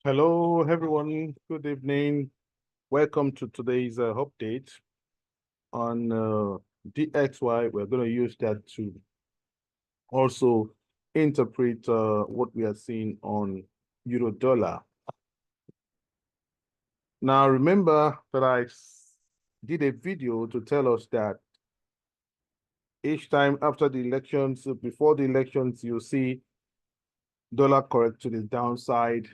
Hello, everyone. Good evening. Welcome to today's update on DXY. We're going to use that to also interpret what we are seeing on euro dollar. Now, remember that I did a video to tell us that each time after the elections, before the elections, you see dollar correct to the downside,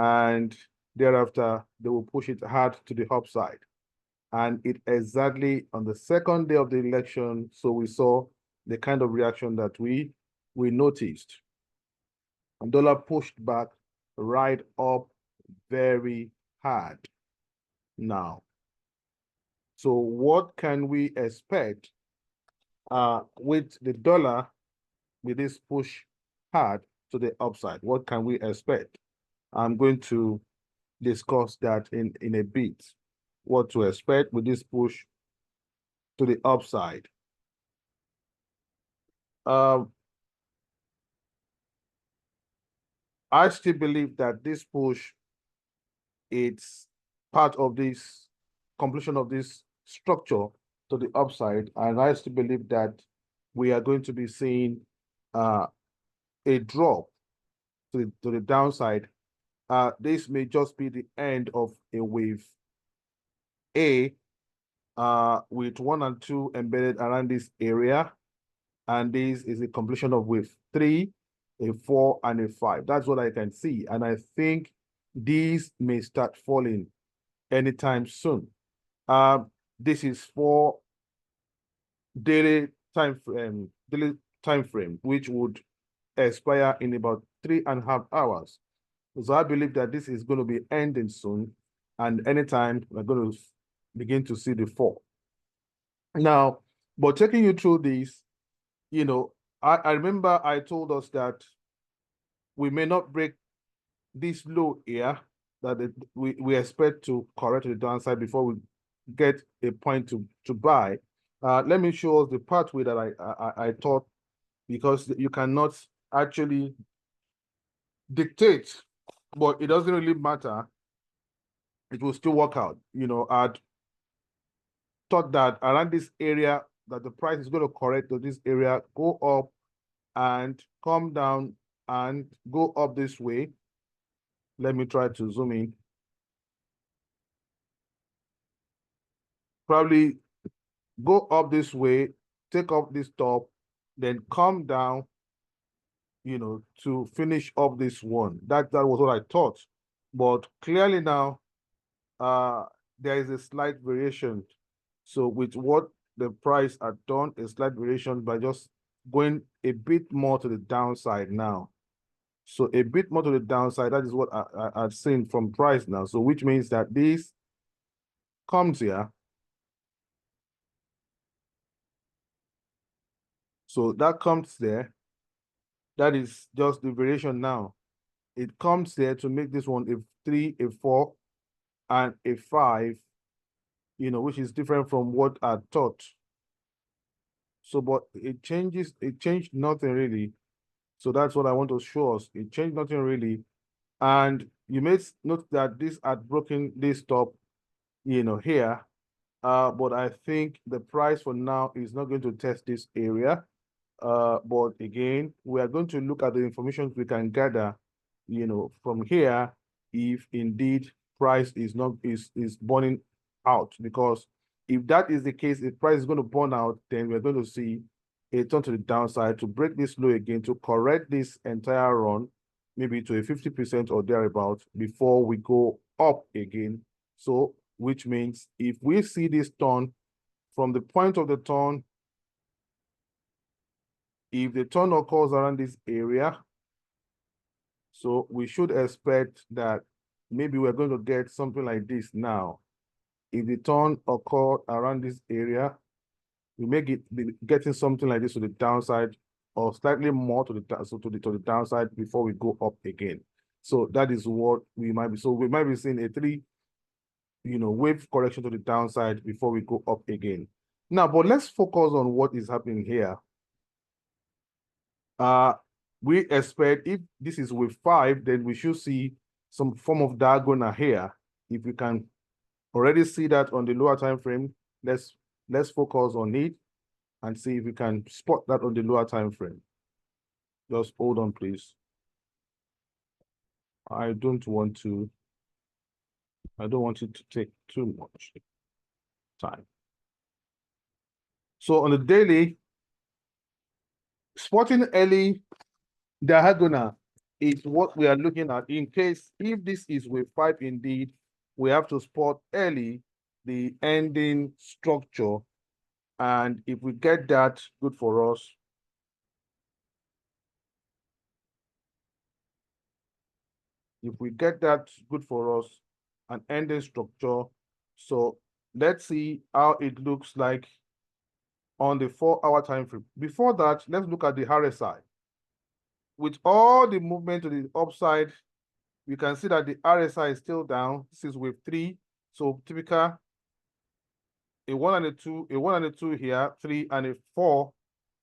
and thereafter they will push it hard to the upside. And it exactly on the second day of the election, so we saw the kind of reaction that we noticed. And dollar pushed back right up very hard now. So what can we expect with the dollar with this push hard to the upside? What can we expect? I'm going to discuss that in a bit. What to expect with this push to the upside. I still believe that this push, it's part of this completion of this structure to the upside. And I still believe that we are going to be seeing a drop to the downside. This may just be the end of a wave A with 1 and 2 embedded around this area. And this is a completion of wave 3, a 4, and a 5. That's what I can see. And I think these may start falling anytime soon. This is for daily time frame, which would expire in about 3.5 hours. So I believe that this is going to be ending soon, and anytime we're going to begin to see the fall. Now, but taking you through this, I remember I told us that we may not break this low here, that we expect to correct the downside before we get a point to buy. Let me show us the pathway that I thought, because you cannot actually dictate, but it doesn't really matter. It will still work out. I'd thought that around this area that the price is going to correct to this area, go up and come down and go up this way. Let me try to zoom in. Probably go up this way, take up this top, then come down, to finish up this one. That was what I thought. But clearly now, there is a slight variation. So with what the price had done, a slight variation by just going a bit more to the downside now. So a bit more to the downside, that is what I've seen from price now. So which means that this comes here. So that comes there. That is just the variation now. It comes there to make this one a 3, a 4, and a 5, which is different from what I thought. So, but it changed nothing really. So that's what I want to show us. It changed nothing really. And you may note that this had broken this top, here. But I think the price for now is not going to test this area. But again, we are going to look at the information we can gather, from here, if indeed price is burning out. Because if that is the case, if price is going to burn out, then we're going to see a turn to the downside to break this low again, to correct this entire run, maybe to a 50% or thereabout, before we go up again. So, which means if we see this turn from the point of the turn, if the turn occurs around this area, so we should expect that maybe we're going to get something like this now. If the turn occurs around this area, we may be getting something like this to the downside, or slightly more to the downside before we go up again. So that is what we might be. So we might be seeing a 3, wave correction to the downside before we go up again. Now, but let's focus on what is happening here. We expect if this is wave 5, then we should see some form of diagonal here. If you can already see that on the lower time frame, let's focus on it and see if we can spot that on the lower time frame. Just hold on, please. I don't want it to take too much time. So on the daily, spotting early diagonal is what we are looking at. In case if this is wave 5 indeed, we have to spot early the ending structure. And if we get that, good for us. If we get that, good for us, an ending structure. So let's see how it looks like on the 4-hour time frame. Before that, let's look at the RSI. With all the movement to the upside, you can see that the RSI is still down. This is wave 3. So typical, a 1 and a 2, a 1 and a 2 here, 3 and a 4,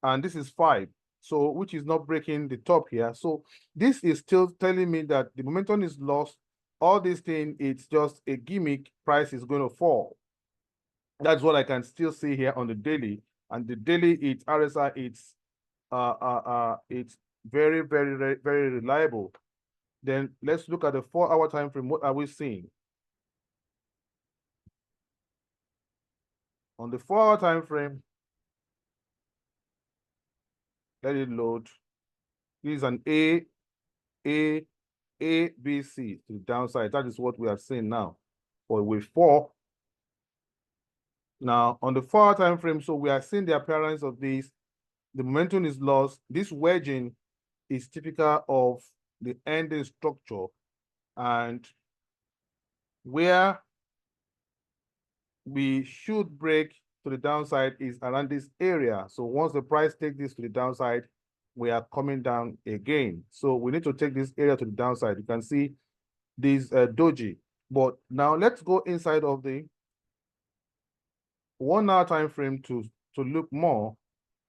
and this is 5. So which is not breaking the top here. So this is still telling me that the momentum is lost. All this thing, it's just a gimmick. Price is going to fall. That's what I can still see here on the daily. And the daily, it's RSI, it's very, very, very reliable. Then let's look at the 4-hour time frame. What are we seeing? On the 4-hour time frame, let it load. This is an A, B, C to the downside. That is what we are seeing now for wave 4. Now, on the 4-hour time frame, so we are seeing the appearance of this. The momentum is lost. This wedging is typical of the ending structure, and where we should break to the downside is around this area. So once the price takes this to the downside, we are coming down again. So we need to take this area to the downside. You can see this doji. But now let's go inside of the 1-hour time frame to look more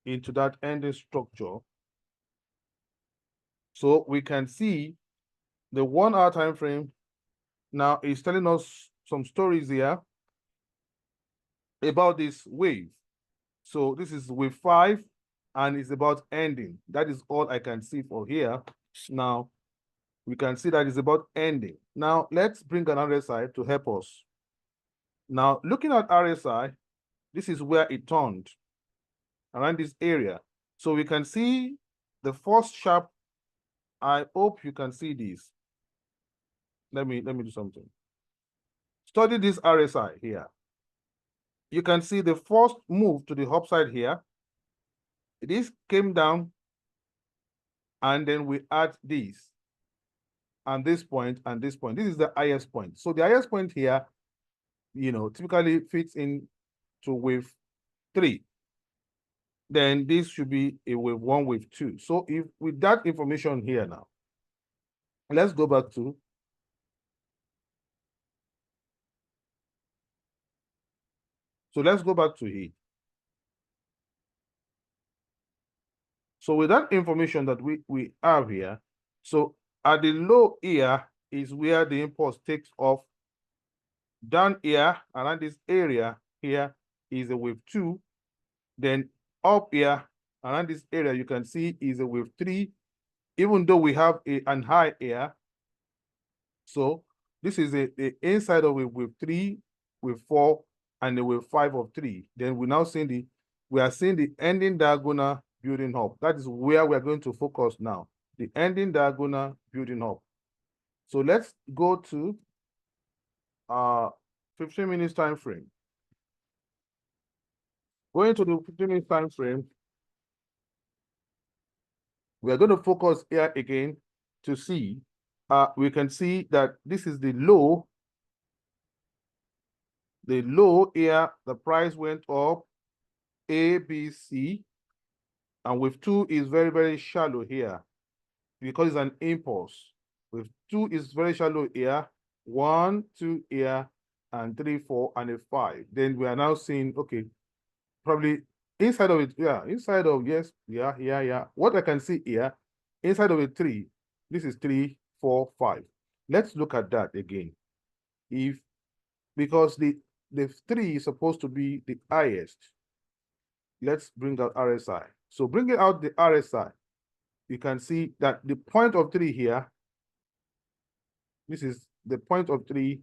into that ending structure. So we can see the 1-hour time frame now is telling us some stories here about this wave. So this is wave 5 and it's about ending. That is all I can see for here. Now we can see that it's about ending. Now let's bring an RSI to help us. Now looking at RSI, this is where it turned around this area. So we can see the first sharp. I hope you can see this. Let me do something. Study this RSI here. You can see the first move to the upside here. This came down, and then we add this, and this point, and this point. This is the highest point. So the highest point here, typically fits in to wave 3. Then this should be a wave 1, wave 2. So if with that information here now, let's go back to it. So with that information that we have here, so at the low here is where the impulse takes off. Down here, around this area here is a wave 2. Then up here, around this area, you can see is a wave 3, even though we have an high here. So this is the inside of a wave 3, wave 4, and the wave 5 of 3. Then we are seeing the ending diagonal building up. That is where we are going to focus now. The ending diagonal building up. So let's go to 15 minutes time frame. Going to the 15 minutes time frame, we are going to focus here again to see. We can see that this is the low. The low here, the price went up, A, B, C, and with 2 is very, very shallow here because it's an impulse. With 2 is very shallow here, 1, 2 here, and 3, 4, and a 5. Then we are now seeing, okay, probably inside of it, inside of, yes, yeah. What I can see here, inside of a 3, this is 3, 4, 5. Let's look at that again. Because the 3 is supposed to be the highest. Let's bring out RSI. So bringing out the RSI, you can see that the point of 3 here, this is the point of 3,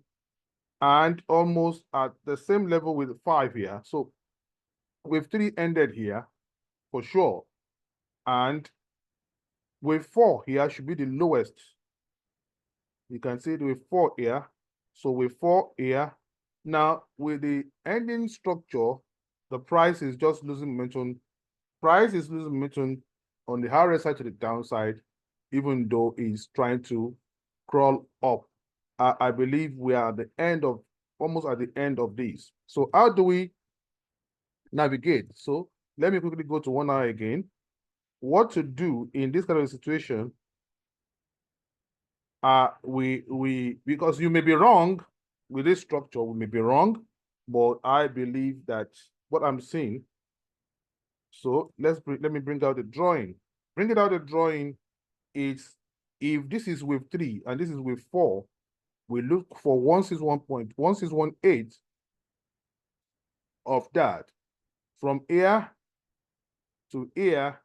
and almost at the same level with 5 here. So with 3 ended here for sure, and with 4 here should be the lowest. You can see it with 4 here. So with 4 here, now with the ending structure, the price is just losing momentum. Price is losing momentum on the RSI to the downside, even though it's trying to crawl up. I believe we are at the end of, almost at the end of this. So how do we navigate? So let me quickly go to 1 hour again. What to do in this kind of situation? Because you may be wrong with this structure, we may be wrong, but I believe that what I'm seeing. So let me bring out the drawing. Bringing out the drawing is, if this is with 3 and this is with 4, we look for 161.1618 of that. From here to here,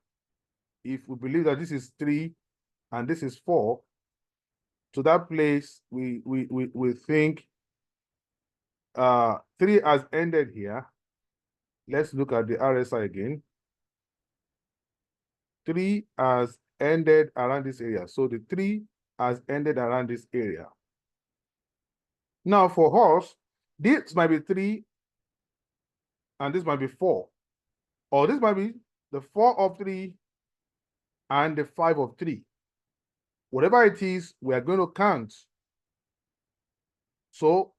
if we believe that this is 3 and this is 4, to that place, we think 3 has ended here. Let's look at the RSI again. 3 has ended around this area. So the 3 has ended around this area. Now for us, this might be 3 and this might be 4. Or this might be the 4 of 3 and the 5 of 3. Whatever it is, we are going to count. So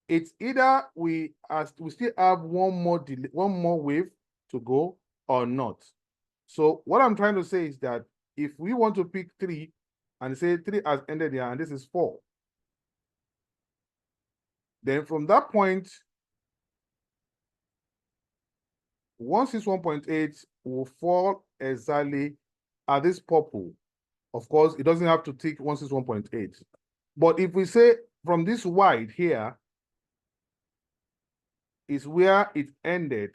it's either we still have one more wave to go or not. So what I'm trying to say is that if we want to pick 3 and say 3 has ended here and this is 4, then from that point, 161.8 will fall exactly at this purple. Of course, it doesn't have to tick 161.8. But if we say from this wide here is where it ended,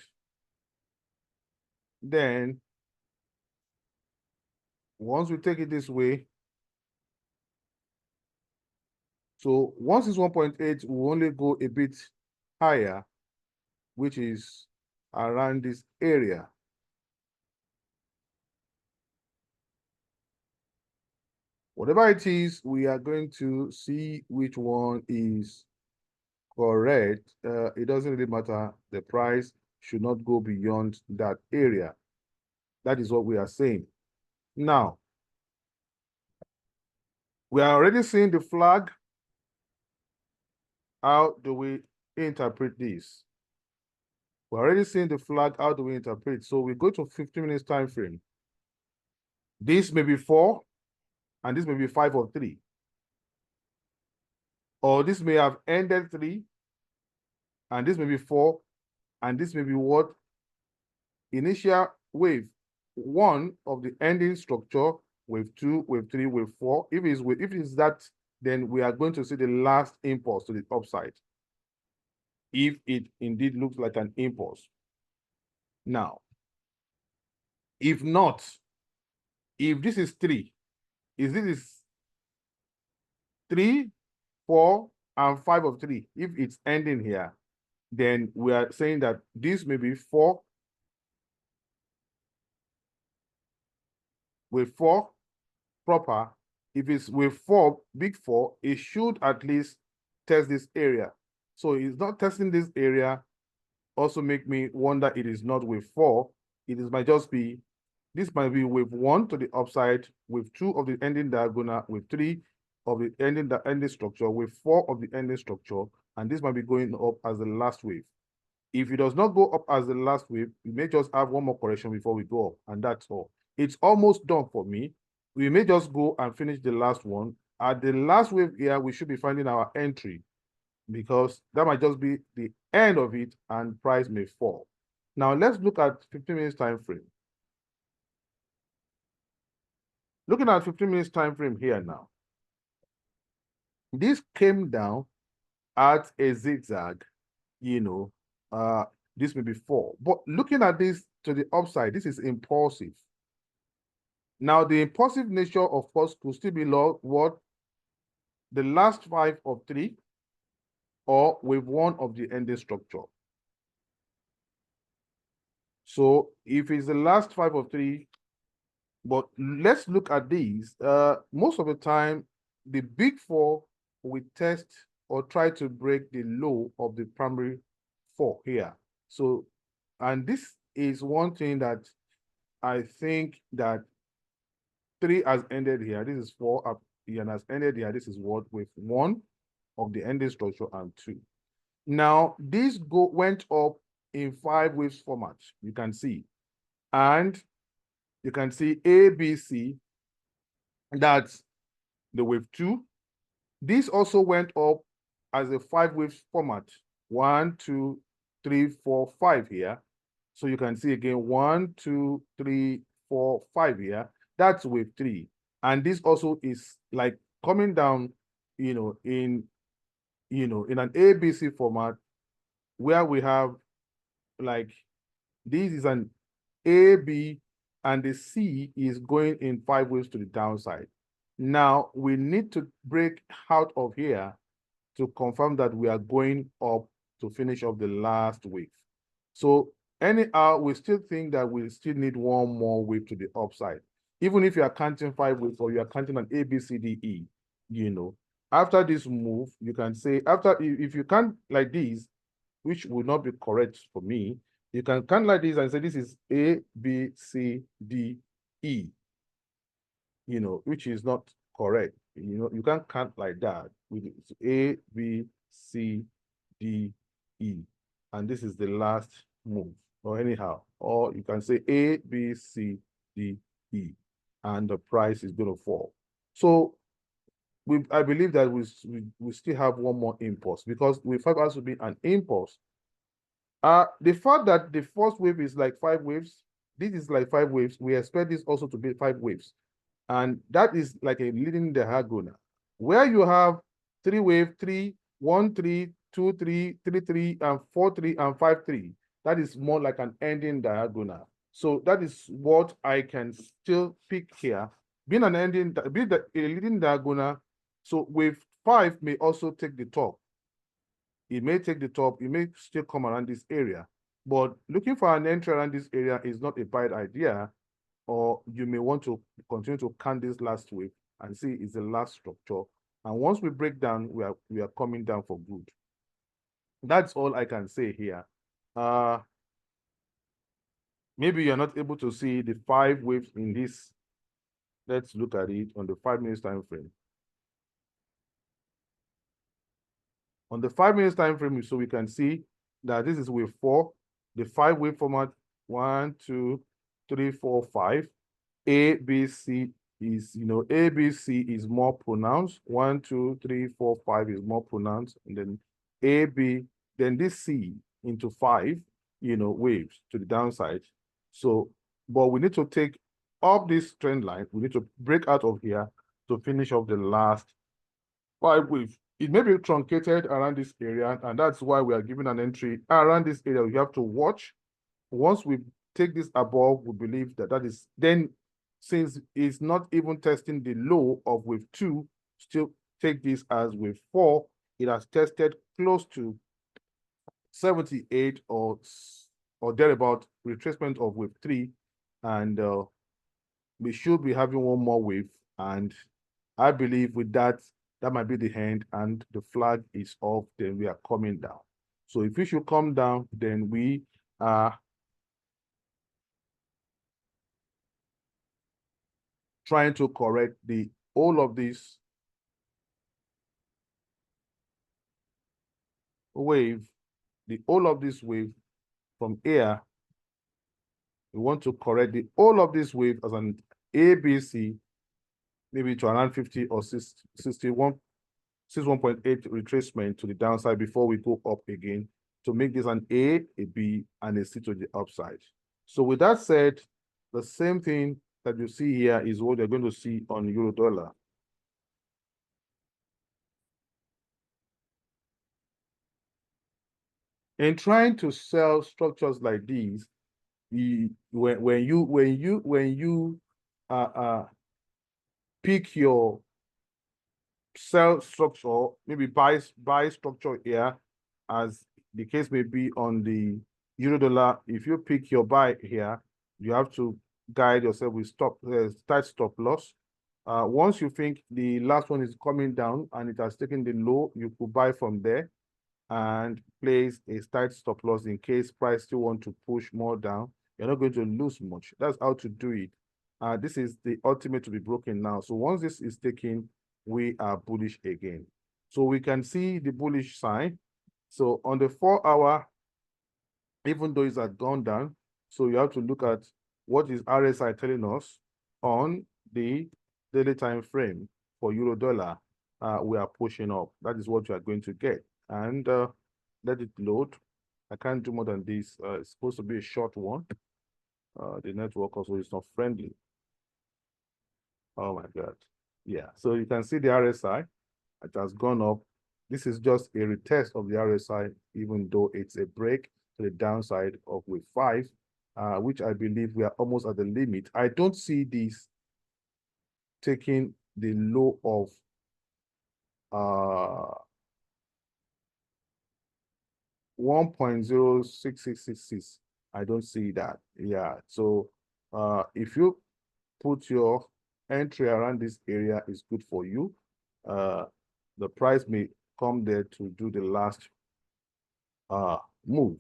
then once we take it this way, so 161.8 will only go a bit higher, which is around this area. Whatever it is, we are going to see which one is correct. It doesn't really matter. The price should not go beyond that area. That is what we are saying. Now, we are already seeing the flag. How do we interpret this? We're already seeing the flag. How do we interpret? So we go to 15 minutes time frame. This may be 4, and this may be 5 or 3. Or this may have ended 3, and this may be 4, and this may be what? Initial wave 1 of the ending structure, wave 2, wave 3, wave 4. If it is that, then we are going to see the last impulse to the upside, if it indeed looks like an impulse. Now, if not, if this is 3, if this is 3, 4, and 5 of 3, if it's ending here, then we are saying that this may be 4 with 4 proper. If it's with 4, big 4, it should at least test this area. So it's not testing this area. Also make me wonder it is not with 4. Might just be, this might be with 1 to the upside, with 2 of the ending diagonal, with 3 of the ending structure, with 4 of the ending structure, and this might be going up as the last wave. If it does not go up as the last wave, we may just have one more correction before we go up, and that's all. It's almost done for me. We may just go and finish the last one. At the last wave here, we should be finding our entry, because that might just be the end of it and price may fall. Now let's look at 15 minutes time frame. Looking at 15 minutes time frame here now. This came down at a zigzag, you know, this may be 4. But looking at this to the upside, this is impulsive. Now, the impulsive nature, of course, could still be what? The last 5 of 3 or wave 1 of the ending structure. So if it's the last 5 of 3, but let's look at these. Most of the time, the big 4 will test or try to break the low of the primary 4 here. So, and this is one thing that I think that 3 has ended here. This is 4 up here and has ended here. This is what with 1 of the ending structure and 2. Now, this went up in 5 waves format, you can see. And you can see A, B, C, that's the wave 2. This also went up as a 5 waves format. 1, 2, 3, 4, 5 here. So you can see again 1, 2, 3, 4, 5 here. That's wave 3. And this also is like coming down, in an ABC format where we have like this is an AB and the C is going in 5 waves to the downside. Now we need to break out of here to confirm that we are going up to finish off the last wave. So anyhow, we still think that we still need one more wave to the upside. Even if you are counting 5 waves or you are counting an A, B, C, D, E, after this move, you can say, if you count like this, which would not be correct for me, you can count like this and say this is A, B, C, D, E, which is not correct. You can't count like that. It's A, B, C, D, E. And this is the last move, or anyhow. Or you can say A, B, C, D, E. And the price is going to fall. So I believe that we still have one more impulse because we find us to be an impulse. The fact that the first wave is like 5 waves, this is like 5 waves, we expect this also to be 5 waves. And that is like a leading diagonal. Where you have 3 wave, 3, 1, 3, 2, 3, 3, 3, and 4, 3, and 5, 3. That is more like an ending diagonal. So that is what I can still pick here. Being a leading diagonal, so wave 5 may also take the top. It may take the top, it may still come around this area. But looking for an entry around this area is not a bad idea, or you may want to continue to count this last wave and see it's the last structure. And once we break down, we are coming down for good. That's all I can say here. Maybe you're not able to see the 5 waves in this. Let's look at it on the 5 minutes time frame. On the 5 minutes time frame, so we can see that this is wave 4, the 5 wave format, 1, 2, 3, 4, 5. A, B, C is, A, B, C is more pronounced. 1, 2, 3, 4, 5 is more pronounced. And then A, B, then this C into 5, waves to the downside. So, but we need to take up this trend line. We need to break out of here to finish off the last 5 waves. It may be truncated around this area, and that's why we are giving an entry around this area. We have to watch. Once we take this above, we believe that is then, since it's not even testing the low of wave 2, still take this as wave 4. It has tested close to 78 or thereabout retracement of wave 3, and we should be having one more wave. And I believe with that might be the end, and the flag is off. Then we are coming down. So if we should come down, then we are trying to correct the all of this wave, the all of this wave from here. We want to correct the all of this wave as an ABC, maybe to around 50 or 61.8 retracement to the downside before we go up again to make this an A, a B, and a C to the upside. So with that said, the same thing that you see here is what you're going to see on euro dollar. In trying to sell structures like these, when you pick your sell structure, maybe buy structure here, as the case may be on the euro dollar. If you pick your buy here, you have to guide yourself with tight stop loss. Once you think the last one is coming down and it has taken the low, you could buy from there and place a tight stop loss in case price still want to push more down. You're not going to lose much. That's how to do it. This is the ultimate to be broken now. So once this is taken, we are bullish again. So we can see the bullish sign. So on the 4 hour, even though it's gone down, so you have to look at what is RSI telling us on the daily time frame for euro dollar. We are pushing up. That is what you are going to get. And let it load. I can't do more than this. It's supposed to be a short one. The network also is not friendly. Oh my God. Yeah, so you can see the RSI. It has gone up. This is just a retest of the RSI, even though it's a break to the downside of wave 5, which I believe we are almost at the limit. I don't see this taking the low of 1.06666. I don't see that. Yeah, so if you put your entry around this area, is good for you. The price may come there to do the last move.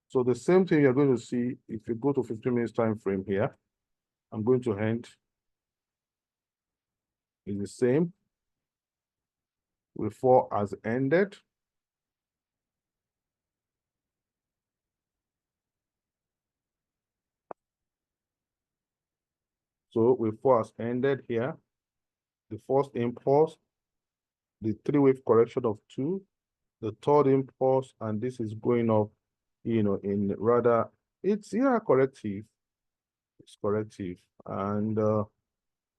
So the same thing you're going to see if you go to 15 minutes time frame here. I'm going to end is the same. Wave 4 has ended. So wave 4 has ended here. The first impulse, the 3-wave correction of 2, the third impulse, and this is going up, you know, in rather, it's corrective. It's corrective. And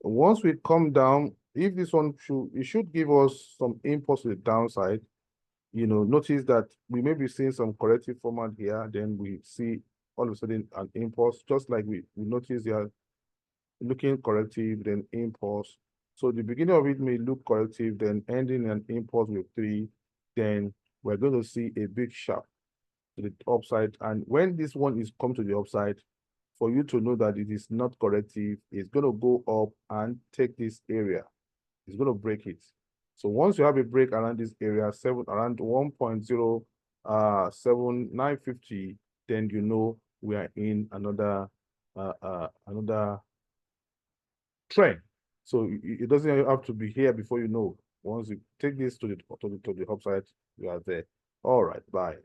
once we come down, if this one should give us some impulse to the downside. You know, notice that we may be seeing some corrective format here, then we see all of a sudden an impulse, just like we notice here, looking corrective, then impulse. So the beginning of it may look corrective, then ending an impulse with 3, then we're going to see a big sharp to the upside. And when this one is come to the upside, for you to know that it is not corrective, it's going to go up and take this area. It's going to break it. So once you have a break around this area, around 1.07950, then you know we are in another trend. So it doesn't have to be here before you know. Once you take this to the upside, you are there. All right, bye.